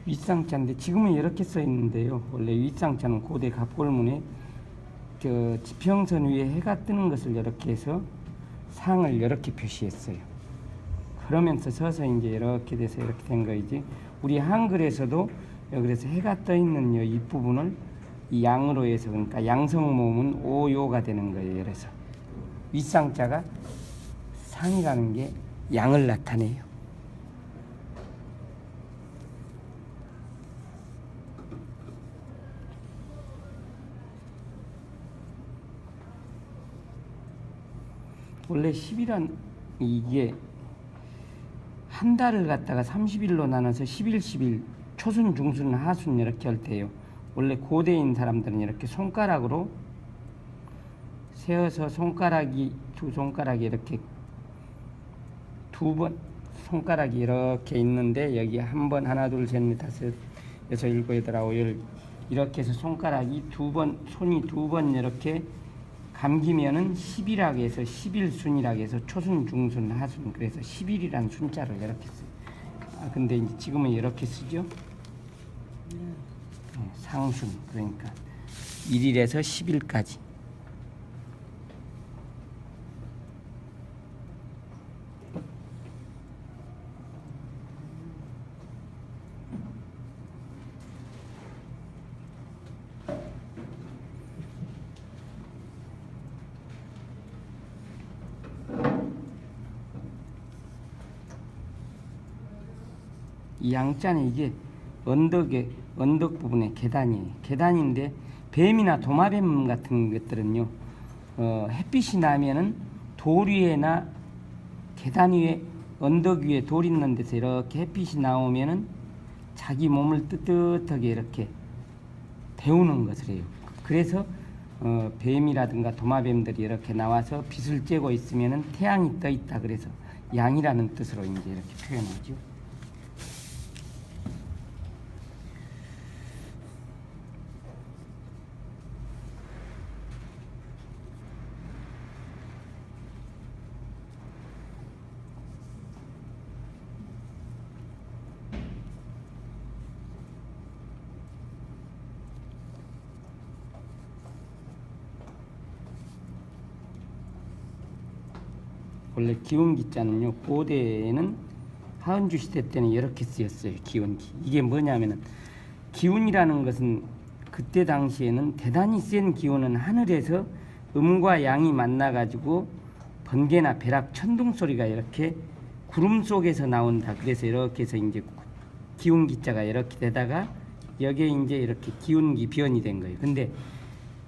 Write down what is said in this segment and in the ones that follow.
윗상자인데 지금은 이렇게 써 있는데요. 원래 윗상자는 고대 갑골문에 저 지평선 위에 해가 뜨는 것을 이렇게 해서 상을 이렇게 표시했어요. 그러면서 서서 이제 이렇게 돼서 이렇게 된 거이지. 우리 한글에서도 그래서 해가 떠 있는 이 부분을 이 양으로 해서 그러니까 양성모음은 오요가 되는 거예요. 그래서 윗상자가 상이라는 게 양을 나타내요. 원래 10일은 이게 한 달을 갖다가 30일로 나눠서 10일, 10일, 초순, 중순, 하순 이렇게 할 때요. 원래 고대인 사람들은 이렇게 손가락으로 세어서 손가락이 두 손가락이 이렇게 두 번 손가락이 이렇게 있는데 여기 한 번 하나 둘 셋 넷 다섯 여섯 일곱 여덟 아홉 열 이렇게 해서 손가락이 두 번 손이 두 번 이렇게 감기면은 10이라고 해서 11순이라고 해서 초순, 중순, 하순 그래서 11이라는 순자를 이렇게 써요. 근데 이제 지금은 이렇게 쓰죠. 상순 그러니까 1일에서 10일까지. 이 양자는 이게 언덕 부분에 계단이에요. 계단인데 뱀이나 도마뱀 같은 것들은요, 햇빛이 나면은 돌 위에나 계단 위에 언덕 위에 돌 있는 데서 이렇게 햇빛이 나오면은 자기 몸을 뜨뜻하게 이렇게 데우는 것을 해요. 그래서 뱀이라든가 도마뱀들이 이렇게 나와서 빛을 쬐고 있으면은 태양이 떠 있다. 그래서 양이라는 뜻으로 이제 이렇게 표현하죠. 원래 기운기자는요, 고대에는 하은주 시대 때는 이렇게 쓰였어요. 기운기. 이게 뭐냐면은 기운이라는 것은 그때 당시에는 대단히 센 기운은 하늘에서 음과 양이 만나가지고 번개나 벼락, 천둥 소리가 이렇게 구름 속에서 나온다. 그래서 이렇게 해서 이제 기운기자가 이렇게 되다가 여기에 이제 이렇게 기운기 변이 된 거예요. 근데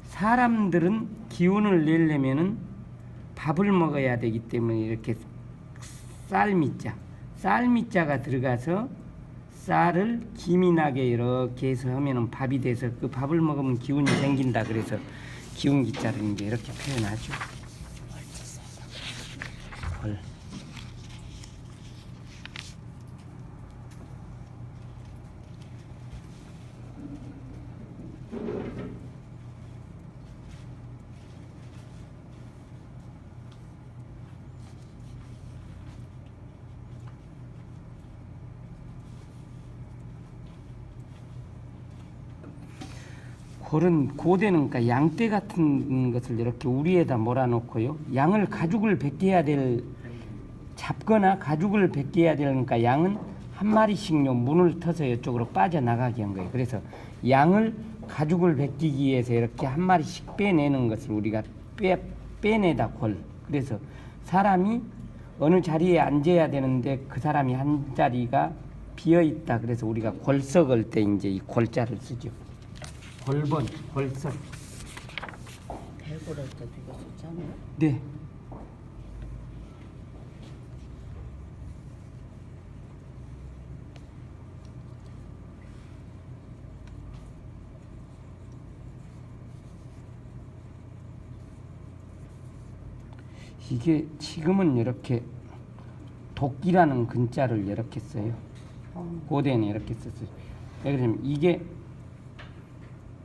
사람들은 기운을 내려면은 밥을 먹어야 되기 때문에 이렇게 쌀미자가 들어가서 쌀을 김이 나게 이렇게 해서 하면은 밥이 돼서 그 밥을 먹으면 기운이 생긴다. 그래서 기운기자를 이제 이렇게 표현하죠. 헐. 고대는 그러니까 양떼 같은 것을 이렇게 우리에다 몰아놓고요. 양을 가죽을 벗겨야 될 잡거나 가죽을 벗겨야 될 그러니까 양은 한 마리씩요 문을 터서 이쪽으로 빠져나가게 한 거예요. 그래서 양을 가죽을 벗기기 위해서 이렇게 한 마리씩 빼내는 것을 우리가 빼내다 골. 그래서 사람이 어느 자리에 앉아야 되는데 그 사람이 한 자리가 비어 있다. 그래서 우리가 골석을 때 이제 이 골자를 쓰죠. 골번, 골석. 대골할 때도 이거 썼잖아요. 네. 이게 지금은 이렇게 도끼라는 근자를 이렇게 써요. 고대는 이렇게 썼어요. 예를 들면 이게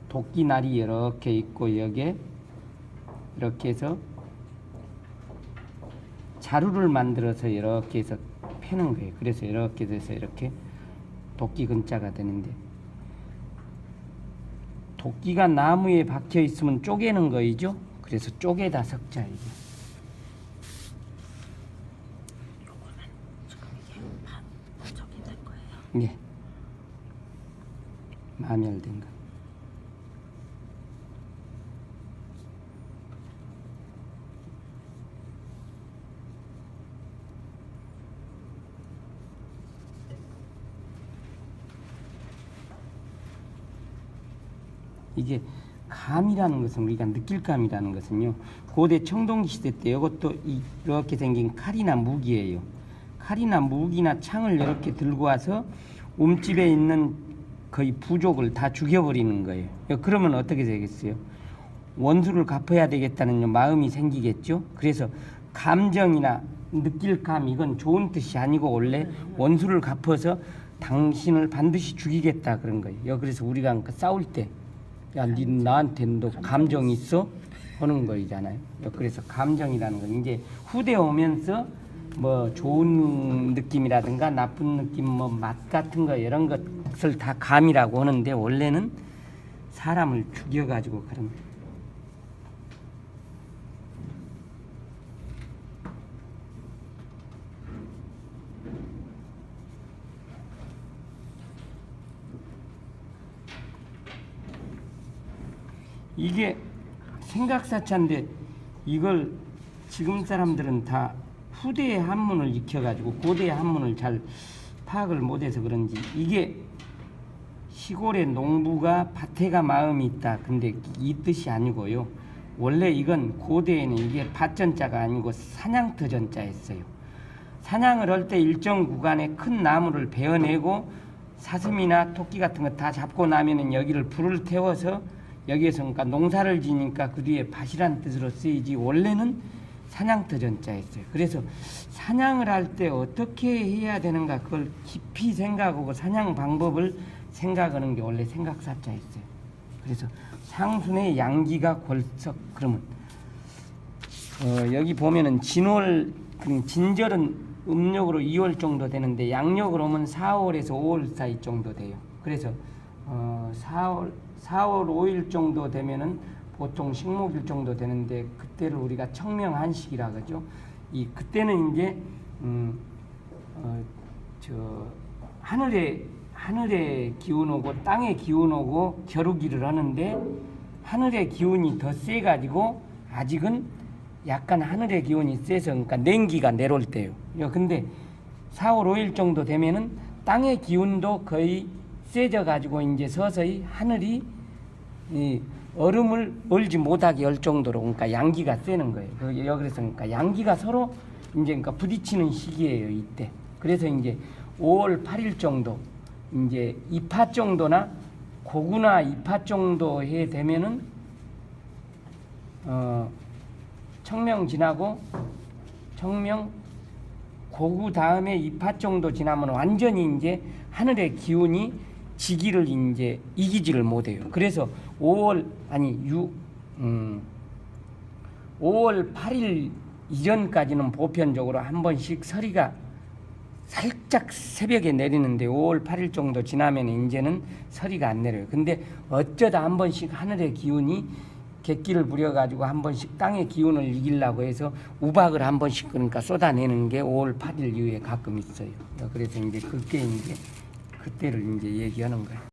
도끼날이 이렇게 있고 여기에 이렇게 해서 자루를 만들어서 이렇게 해서 패는 거예요. 그래서 이렇게 돼서 이렇게 도끼 근자가 되는데, 도끼가 나무에 박혀 있으면 쪼개는 거이죠. 그래서 쪼개다 석자 이게. 요거는 지금 이게 저기 될 거예요. 네. 마멸된 거. 이게 감이라는 것은, 우리가 느낄 감이라는 것은요, 고대 청동기 시대 때 이것도 이렇게 생긴 칼이나 무기예요. 칼이나 무기나 창을 이렇게 들고 와서 움집에 있는 거의 부족을 다 죽여버리는 거예요. 그러면 어떻게 되겠어요? 원수를 갚아야 되겠다는 마음이 생기겠죠. 그래서 감정이나 느낄 감, 이건 좋은 뜻이 아니고 원래 원수를 갚아서 당신을 반드시 죽이겠다 그런 거예요. 그래서 우리가 싸울 때, 야, 니 나한테 너 감정 있어? 하는 거이잖아요. 그래서 감정이라는 건 이제 후대 오면서 뭐 좋은 느낌이라든가 나쁜 느낌, 뭐 맛 같은 거 이런 것을 다 감이라고 하는데, 원래는 사람을 죽여가지고 그런. 이게 생각사차인데, 이걸 지금 사람들은 다 후대의 한문을 익혀가지고 고대의 한문을 잘 파악을 못해서 그런지, 이게 시골의 농부가 밭에가 마음이 있다, 근데 이 뜻이 아니고요. 원래 이건 고대에는 이게 밭전자가 아니고 사냥터전자였어요. 사냥을 할 때 일정 구간에 큰 나무를 베어내고 사슴이나 토끼 같은 거 다 잡고 나면은 여기를 불을 태워서 여기에서 그러니까 농사를 지니까 그 뒤에 밭이란 뜻으로 쓰이지, 원래는 사냥터전자였어요. 그래서 사냥을 할 때 어떻게 해야 되는가, 그걸 깊이 생각하고 사냥 방법을 생각하는 게 원래 생각사자였어요. 그래서 상순의 양기가 골석, 그러면 여기 보면은 진월, 진절은 음력으로 2월 정도 되는데 양력으로 오면 4월에서 5월 사이 정도 돼요. 그래서 4월 5일 정도 되면은 보통 식목일 정도 되는데, 그때를 우리가 청명한식이라 그러죠. 그때는 이제 하늘의 기운 오고 땅의 기운 오고 겨루기를 하는데, 하늘의 기운이 더 세가지고 아직은 약간 하늘의 기운이 세서, 그러니까 냉기가 내려올 때요. 근데 4월 5일 정도 되면은 땅의 기운도 거의 세져 가지고 이제 서서히 하늘이 얼음을 얼지 못하게 할 정도로, 그러니까 양기가 세는 거예요. 그래서 그러니까 양기가 서로 이제 그러니까 부딪히는 시기예요, 이때. 그래서 이제 5월 8일 정도, 이제 2파 정도나 고구나 2파 정도 해 되면은 청명 지나고, 청명 고구 다음에 2파 정도 지나면 완전히 이제 하늘의 기운이 지기를 이제 이기지를 못해요. 그래서 5월 8일 이전까지는 보편적으로 한 번씩 서리가 살짝 새벽에 내리는데, 5월 8일 정도 지나면 이제는 서리가 안 내려요. 근데 어쩌다 한 번씩 하늘의 기운이 객기를 부려가지고 한 번씩 땅의 기운을 이기려고 해서 우박을 한 번씩 그러니까 쏟아내는 게 5월 8일 이후에 가끔 있어요. 그래서 이제 그게 이제 그때를 이제 얘기하는 거예요.